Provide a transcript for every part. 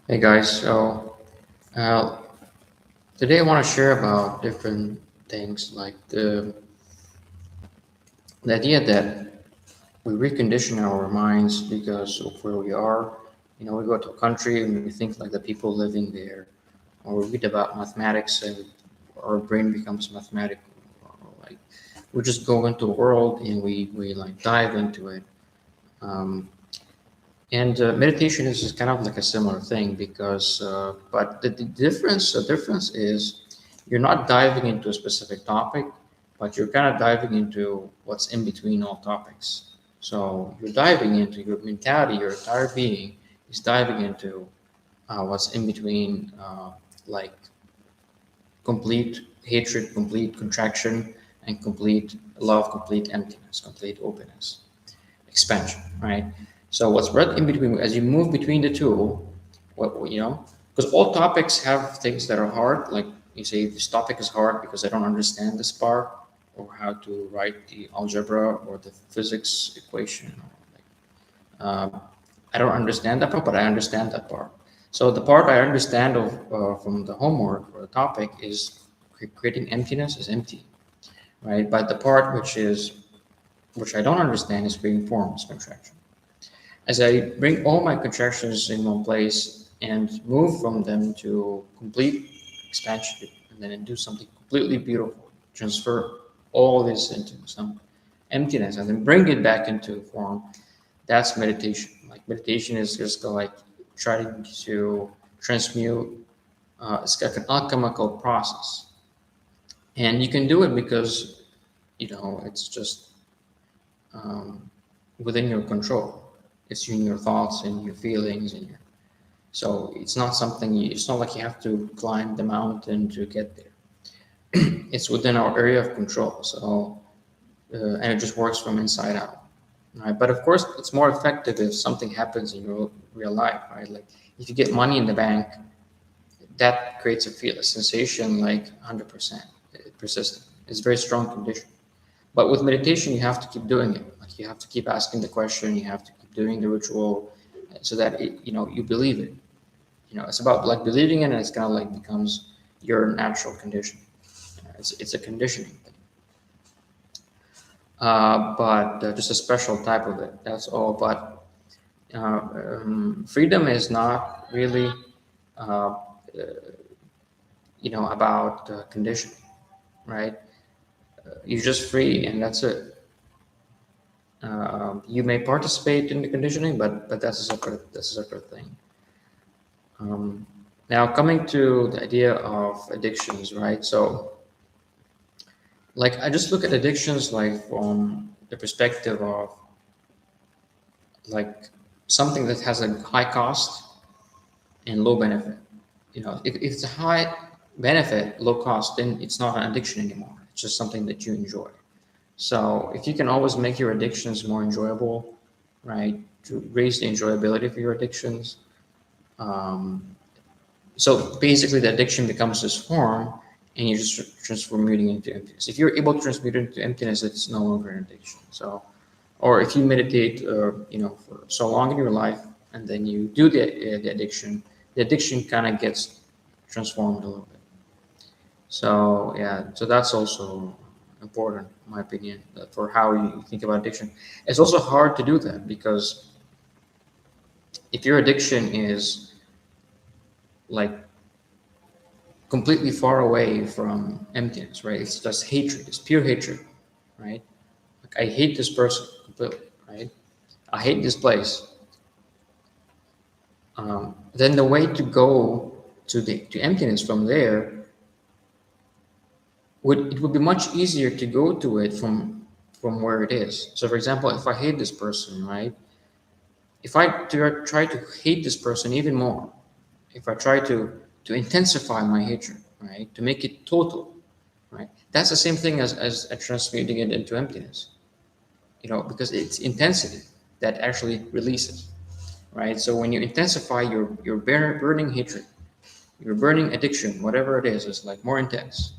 Hey guys, uh, today I want to share about different things like the idea that we recondition our minds because of where we are. You know, we go to a country and we think like the people living there, or we read about mathematics and our brain becomes mathematical. Or like we just go into the world and we like dive into it. Um, And meditation is kind of like a similar thing because, but the difference is you're not diving into a specific topic, but you're kind of diving into what's in between all topics. So you're diving into your mentality, your entire being is diving into what's in between, like complete hatred, complete contraction, and complete love, complete emptiness, complete openness, expansion, right? So what's right in between, as you move between the two, what you know, because all topics have things that are hard. Like you say, this topic is hard because I don't understand this part, or how to write the algebra or the physics equation. Or like, I don't understand that part, but I understand that part. So the part I understand of from the homework or the topic is creating emptiness is empty, right? But the part which I don't understand is creating forms contraction. As I bring all my contractions in one place and move from them to complete expansion, and then do something completely beautiful, transfer all this into some emptiness, and then bring it back into form, that's meditation. Like meditation is just like trying to transmute, it's like an alchemical process. And you can do it because, it's just um, within your control. It's in your thoughts and your feelings and your. So it's not something. It's not like you have to climb the mountain to get there. It's within our area of control. So and it just works from inside out. Right? But of course, it's more effective if something happens in your real life. Right? Like if you get money in the bank, that creates a sensation like 100% persistent. It's a very strong condition. But with meditation, you have to keep doing it. Like you have to keep asking the question. You have to keep doing the ritual, so that you believe it. It's about like believing it, and it's kind of like becomes your natural condition. It's a conditioning thing, but just a special type of it. That's all. But freedom is not really, uh, about conditioning, right? You're just free, and that's it. You may participate in the conditioning, but that's a separate thing. Um, Now, coming to the idea of addictions, right? So, like, I just look at addictions like from the perspective of like something that has a high cost and low benefit. If it's a high benefit, low cost, then it's not an addiction anymore. It's just something that you enjoy. So, if you can always make your addictions more enjoyable, right, to raise the enjoyability for your addictions. Um, So basically, the addiction becomes this form, and you're just transforming it into emptiness. If you're able to transmute it into emptiness, it's no longer an addiction. So, or if you meditate, for so long in your life, and then you do the addiction kind of gets transformed a little bit. So yeah, so that's also important, in my opinion, for how you think about addiction. It's also hard to do that because if your addiction is like completely far away from emptiness, right? It's just hatred. It's pure hatred, right? Like I hate this person completely, right? I hate this place. Then the way to go to emptiness from there would be much easier to go to it from where it is. So, for example, if I hate this person, right? If I try to hate this person even more, if I try to intensify my hatred, right, to make it total, right, that's the same thing as transmuting it into emptiness, because it's intensity that actually releases, right? So when you intensify your burning hatred, your burning addiction, whatever it is, it's like more intense,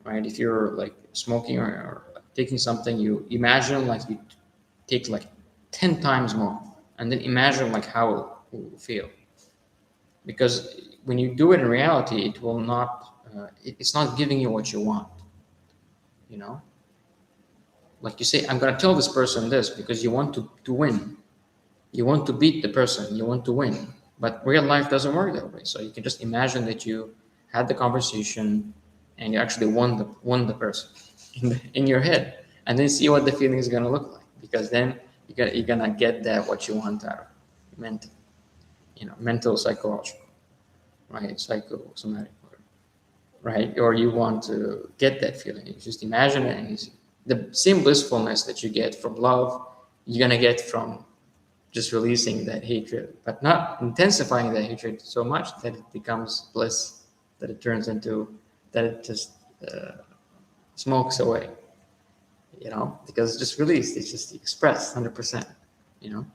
right? If you're like smoking or taking something, you imagine like you take like 10 times more, and then imagine like how it will feel. because when you do it in reality, it will not, it's not giving you what you want, you know? Like you say, I'm going to tell this person this because you want to win. You want to beat the person, you want to win. But real life doesn't work that way. So you can just imagine that you had the conversation and you actually won the person in your head, and then see what the feeling is going to look like, because then you're gonna get that what you want out of it. Mental, mental, psychological, right? Psychosomatic, right? Or you want to get that feeling. You just imagine it, and you see the same blissfulness that you get from love, you're gonna get from just releasing that hatred, but not intensifying that hatred so much that it becomes bliss, that it turns into, that it just smokes away, because it's just released, it's just expressed 100%, you know.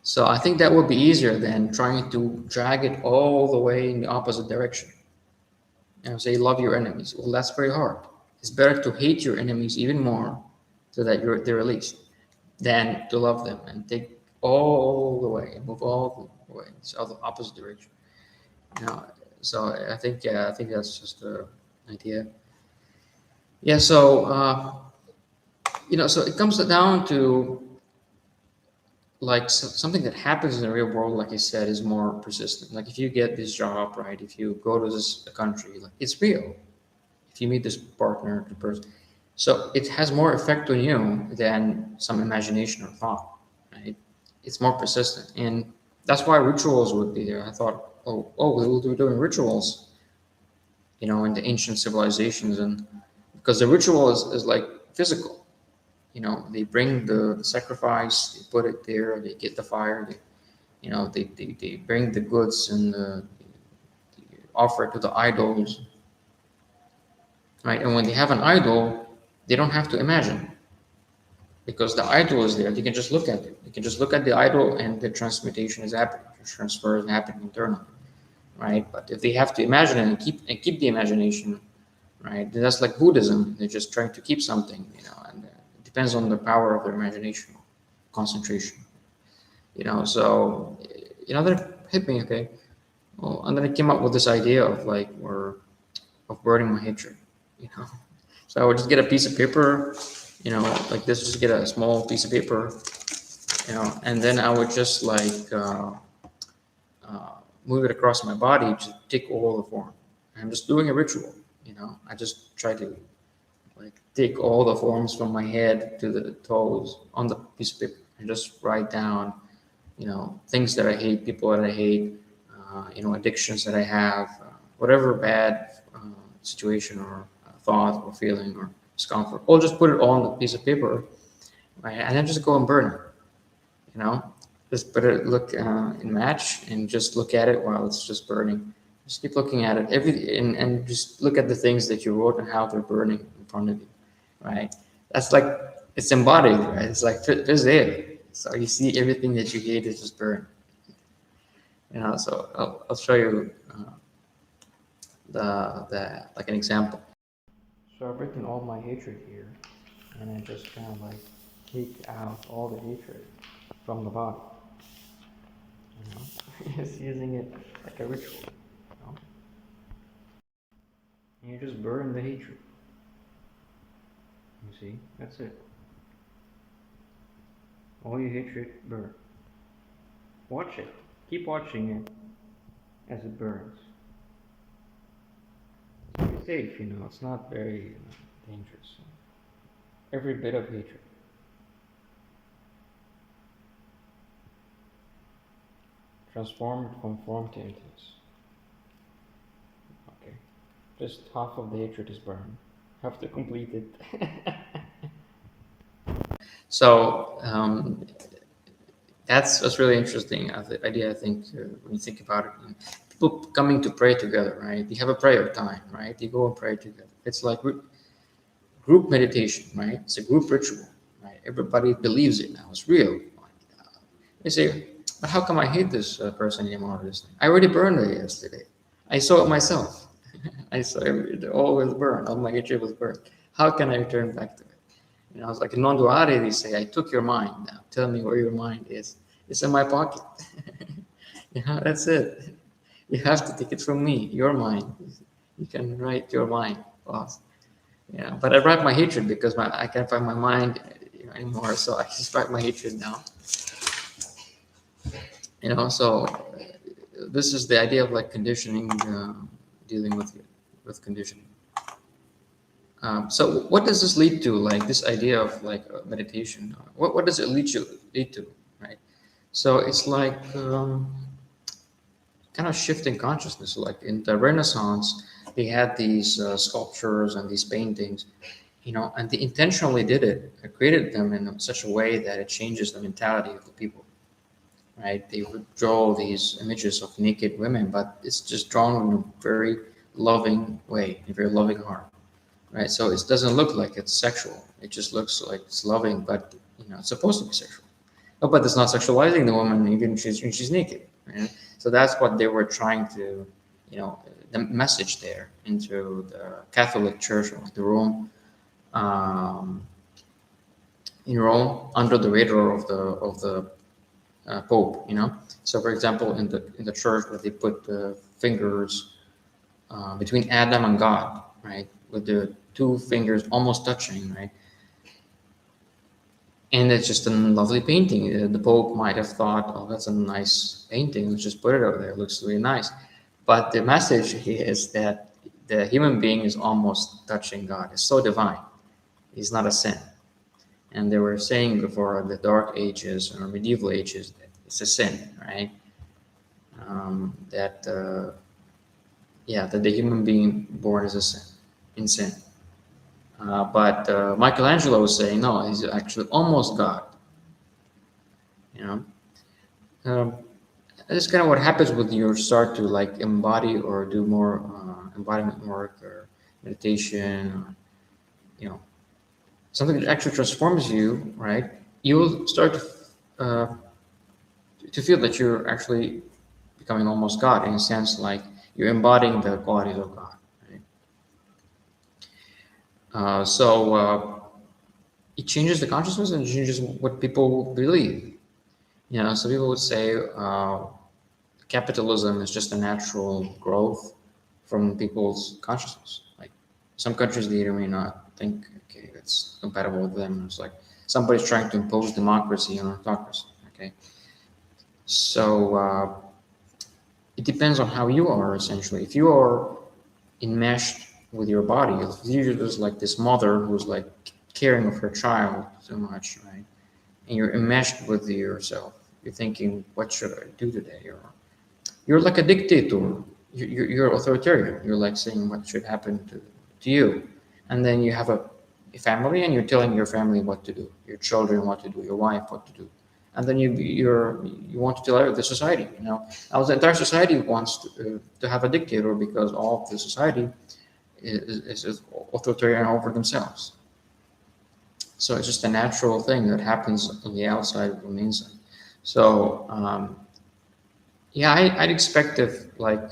So I think that would be easier than trying to drag it all the way in the opposite direction. Say love your enemies. Well, that's very hard. It's better to hate your enemies even more so that they're released, than to love them and take all the way and move all the way. It's the opposite direction. So I think that's just the idea. Yeah. So it comes down to, like, something that happens in the real world, like I said, is more persistent. Like if you get this job, right? If you go to this country, like, it's real. If you meet this partner, the person, so it has more effect on you than some imagination or thought, right? It's more persistent, and that's why rituals would be there. I thought, we will be doing rituals, in the ancient civilizations, and because the ritual is like physical. They bring the sacrifice, they put it there, they get the fire, they bring the goods and they offer it to the idols, right? And when they have an idol, they don't have to imagine, because the idol is there. They can just look at it. They can just look at the idol, and the transmutation is happening, the transfer is happening internally, right? But if they have to imagine it and keep the imagination, right? That's like Buddhism. They're just trying to keep something, and it depends on the power of their imagination, concentration, So, that hit me. Okay, well, and then I came up with this idea of of burning my hatred, you know. So I would just get a piece of paper, like this, just get a small piece of paper, and then I would just move it across my body to take all the form. I'm just doing a ritual, I just try to take all the forms from my head to the toes on the piece of paper and just write down, things that I hate, people that I hate, addictions that I have, whatever bad situation or thought or feeling or discomfort. Or just put it all on the piece of paper, right? And then just go and burn it, Just put it, look in match, and just look at it while it's just burning. Just keep looking at it and just look at the things that you wrote and how they're burning in front of you, right? That's like, it's embodied, right? It's like it's there. So you see everything that you hate is just burned. So I'll show you the like an example. So I've written all my hatred here, and I just kind of take out all the hatred from the body. Just using it like a ritual. And you just burn the hatred. You see, that's it. All your hatred, burn. Watch it. Keep watching it as it burns. It's safe, it's not very dangerous. Every bit of hatred. Transform it from form to emptiness. Okay. Just half of the hatred is burned. Have to complete it. So that's what's really interesting. The idea, I think, when you think about it, people coming to pray together, right? You have a prayer time, right? You go and pray together. It's like group meditation, right? It's a group ritual, right? Everybody believes it now. It's real. They say, but how come I hate this person anymore? I already burned it yesterday. I saw it myself. I saw it always burned. All my hatred was burned. How can I return back to it? It's like in nonduality, they say, I took your mind. Now tell me where your mind is. It's in my pocket. Yeah, that's it. You have to take it from me, your mind. You can write your mind, boss. Yeah, but I write my hatred because I can't find my mind, anymore. So I just write my hatred down. So this is the idea of like conditioning, dealing with conditioning. So what does this lead to? Like this idea of like meditation. What does it lead to? Right. So it's like kind of shifting consciousness. Like in the Renaissance, they had these sculptures and these paintings, and they intentionally did it, created them in such a way that it changes the mentality of the people. Right? They would draw these images of naked women, but it's just drawn in a very loving way, a very loving heart. Right? So it doesn't look like it's sexual. It just looks like it's loving, but it's supposed to be sexual. Oh, but it's not sexualizing the woman even when she's naked. Right? So that's what they were trying to, the message there into the Catholic Church of the Rome, um, in Rome, under the radar of the Pope. So for example, in the church where they put the fingers between Adam and God, right, with the two fingers almost touching, right, and it's just a lovely painting. The Pope might have thought, "Oh, that's a nice painting. Let's just put it over there. It looks really nice." But the message is that the human being is almost touching God. It's so divine. He's not a sin. And they were saying before the Dark Ages or medieval ages that it's a sin, right? That yeah, that the human being born is a sin, in sin. But Michelangelo was saying no, he's actually almost God. You know, um, that's kind of what happens when you start to like embody or do more embodiment work or meditation, or, something that actually transforms you. Right? You'll start to feel that you're actually becoming almost God in a sense, like you're embodying the qualities of God. Right? So it changes the consciousness and changes what people believe. Some people would say capitalism is just a natural growth from people's consciousness. Like some countries, they may not think, okay, that's compatible with them. It's like somebody's trying to impose democracy on autocracy. Okay, so it depends on how you are essentially. If you are enmeshed with your body, if you're just like this mother who's like caring of her child so much, right? And you're enmeshed with yourself. You're thinking, what should I do today? You're like a dictator. You're authoritarian. You're like saying what should happen to you. And then you have a family and you're telling your family what to do, your children what to do, your wife what to do. And then you want to tell the society, Now the entire society wants to have a dictator because all of the society is authoritarian over themselves. So it's just a natural thing that happens on the outside from the inside. So yeah, I'd expect if like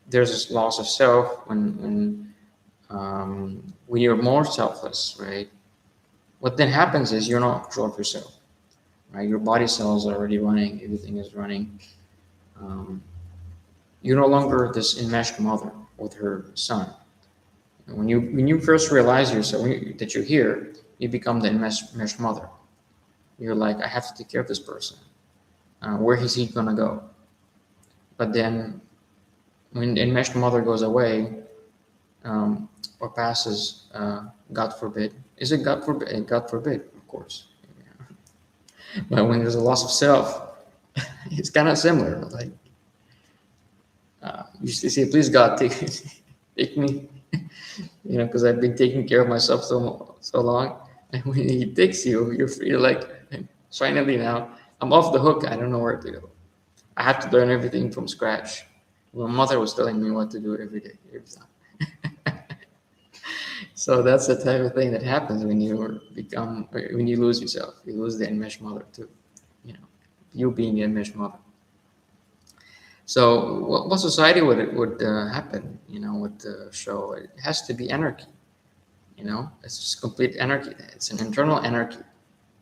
there's this loss of self when you're more selfless, right? What then happens is you're not in control of yourself, right? Your body cells are already running, everything is running. Um, you're no longer this enmeshed mother with her son. And when you first realize yourself that you're here, you become the enmeshed mother. You're like, I have to take care of this person. Where is he gonna go? But then when the enmeshed mother goes away, or passes, God forbid. Is it God forbid? God forbid, of course. But when there's a loss of self, it's kind of similar. Like you say, please God, take me, because I've been taking care of myself so long. And when He takes you, you're like, finally now I'm off the hook. I don't know where to go. I have to learn everything from scratch. My mother was telling me what to do every day, every time. So that's the type of thing that happens when you lose yourself. You lose the enmeshed mother too. You know, you being the enmeshed mother. So what society would happen? With the show, it has to be anarchy. It's just complete anarchy. It's an internal anarchy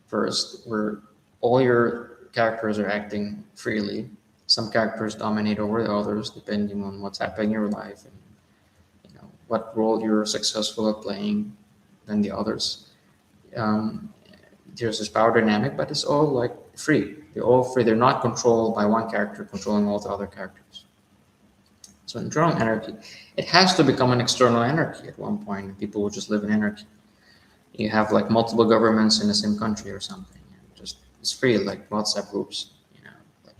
first, where all your characters are acting freely, some characters dominate over the others depending on what's happening in your life and what role you're successful at playing than the others. Um, there's this power dynamic, but it's all like free. They're all free. They're not controlled by one character controlling all the other characters. So internal anarchy, it has to become an external anarchy at one point. People will just live in anarchy. You have like multiple governments in the same country or something. Just it's free, like WhatsApp groups. Like,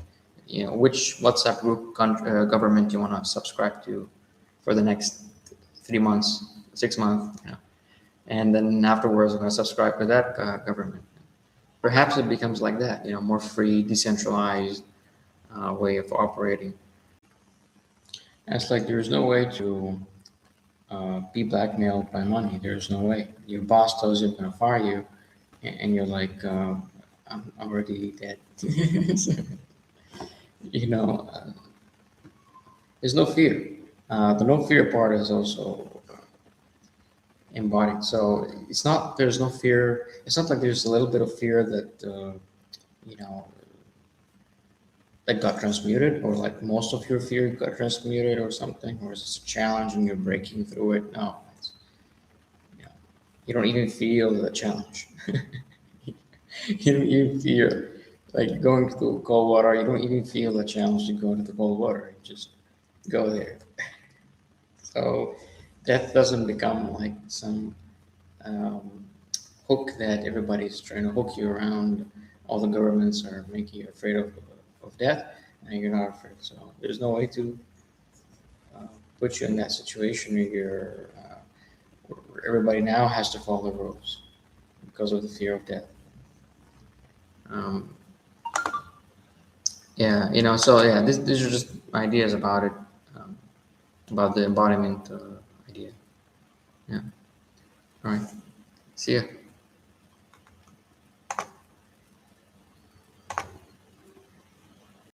which WhatsApp group government you want to subscribe to for the next 3 months, 6 months. And then afterwards, I'm going to subscribe to that government. Perhaps it becomes like that. More free, decentralized way of operating. And it's like there's no way to be blackmailed by money. There's no way. Your boss tells you he's going to fire you, and you're like, I'm already dead. you know, uh, there's no fear. The no fear part is also embodied. So it's not there's no fear. It's not like there's a little bit of fear that you know that got transmuted, or like most of your fear got transmuted, or something, or it's a challenge and you're breaking through it. No, you know, you don't even feel the challenge. You don't even feel like going to the cold water. You don't even feel the challenge to go into the cold water. You just go there. So death doesn't become like some um, hook that everybody's trying to hook you around. All the governments are making you afraid of death, and you're not afraid. So there's no way to uh, put you in that situation where everybody now has to follow the rules because of the fear of death. Um, yeah, so yeah, these are just ideas about it, um, about the embodiment idea. Yeah. All right. See ya.